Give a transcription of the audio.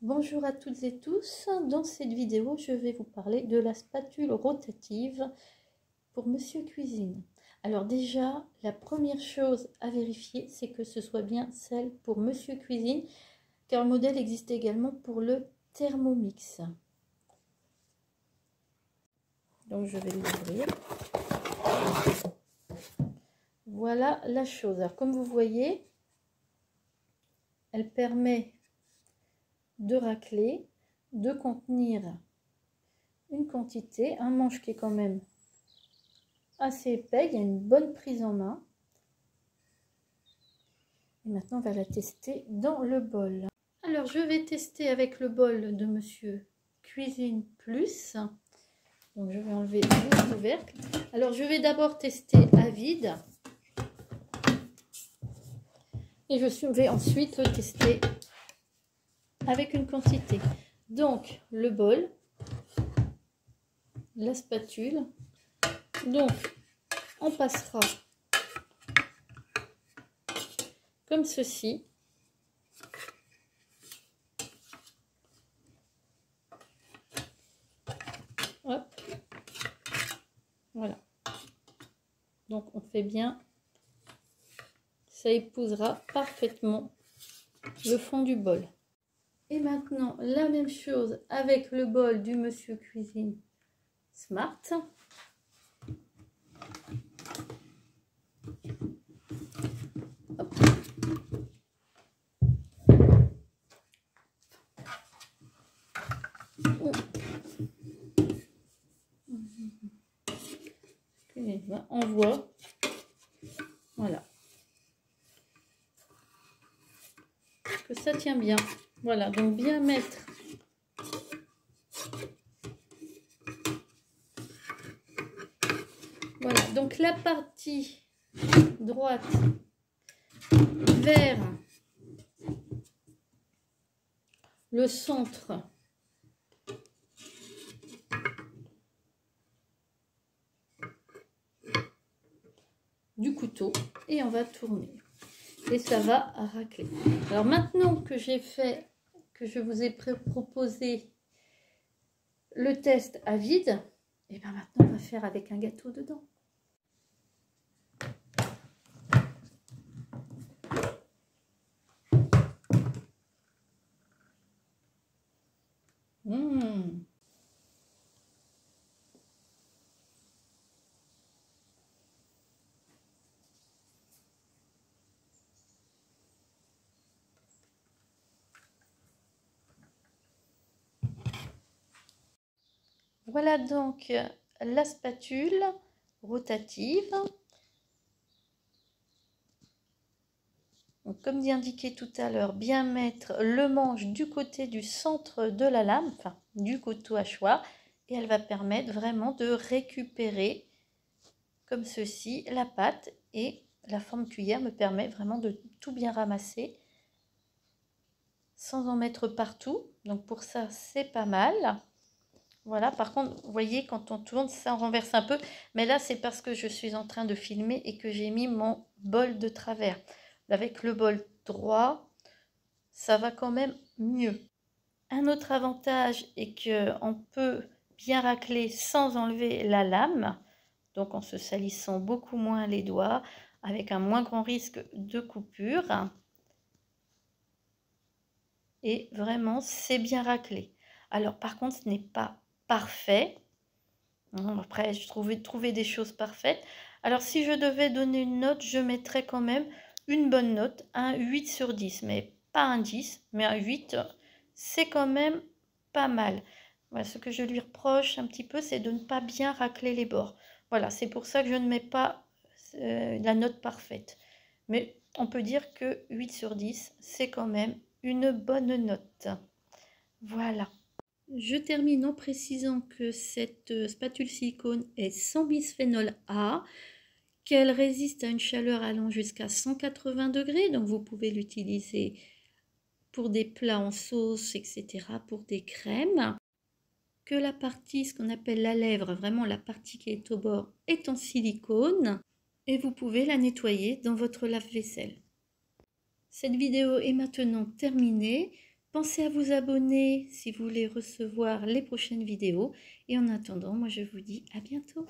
Bonjour à toutes et tous, dans cette vidéo je vais vous parler de la spatule rotative pour Monsieur Cuisine. Alors déjà, la première chose à vérifier, c'est que ce soit bien celle pour Monsieur Cuisine, car le modèle existe également pour le Thermomix. Donc je vais l'ouvrir. Voilà la chose. Alors comme vous voyez, elle permet de racler, de contenir une quantité, un manche qui est quand même assez épais, il y a une bonne prise en main. Et maintenant on va la tester dans le bol. Alors je vais tester avec le bol de Monsieur Cuisine Plus. Donc je vais enlever le couvercle. Alors je vais d'abord tester à vide. Et je vais ensuite le tester avec une quantité. Donc le bol, la spatule. Donc on passera comme ceci. Hop. Voilà. Donc on fait bien. Ça épousera parfaitement le fond du bol. Et maintenant la même chose avec le bol du Monsieur Cuisine Smart. Hop. On voit, voilà, que ça tient bien. Voilà, donc bien mettre voilà, donc la partie droite vers le centre du couteau et on va tourner et ça va racler. Alors maintenant que j'ai fait, que je vous ai proposé le test à vide, et bien maintenant on va faire avec un gâteau dedans. Voilà donc la spatule rotative. Donc, comme dit indiqué tout à l'heure, bien mettre le manche du côté du centre de la lame, enfin du couteau hachoir, et elle va permettre vraiment de récupérer comme ceci la pâte, et la forme cuillère me permet vraiment de tout bien ramasser sans en mettre partout. Donc pour ça c'est pas mal. Voilà, par contre, vous voyez, quand on tourne, ça renverse un peu. Mais là, c'est parce que je suis en train de filmer et que j'ai mis mon bol de travers. Avec le bol droit, ça va quand même mieux. Un autre avantage est qu'on peut bien racler sans enlever la lame. Donc, en se salissant beaucoup moins les doigts, avec un moins grand risque de coupure. Et vraiment, c'est bien raclé. Alors, par contre, ce n'est pas parfait. Après, je trouvé des choses parfaites. Alors, si je devais donner une note, je mettrais quand même une bonne note, un 8 sur 10. Mais pas un 10, mais un 8, c'est quand même pas mal. Voilà, ce que je lui reproche un petit peu, c'est de ne pas bien racler les bords. Voilà, c'est pour ça que je ne mets pas la note parfaite. Mais on peut dire que 8 sur 10, c'est quand même une bonne note. Voilà. Je termine en précisant que cette spatule silicone est sans bisphénol A, qu'elle résiste à une chaleur allant jusqu'à 180 degrés, donc vous pouvez l'utiliser pour des plats en sauce, etc., pour des crèmes. Que la partie, ce qu'on appelle la lèvre, vraiment la partie qui est au bord, est en silicone, et vous pouvez la nettoyer dans votre lave-vaisselle. Cette vidéo est maintenant terminée. Pensez à vous abonner si vous voulez recevoir les prochaines vidéos. Et en attendant, moi je vous dis à bientôt.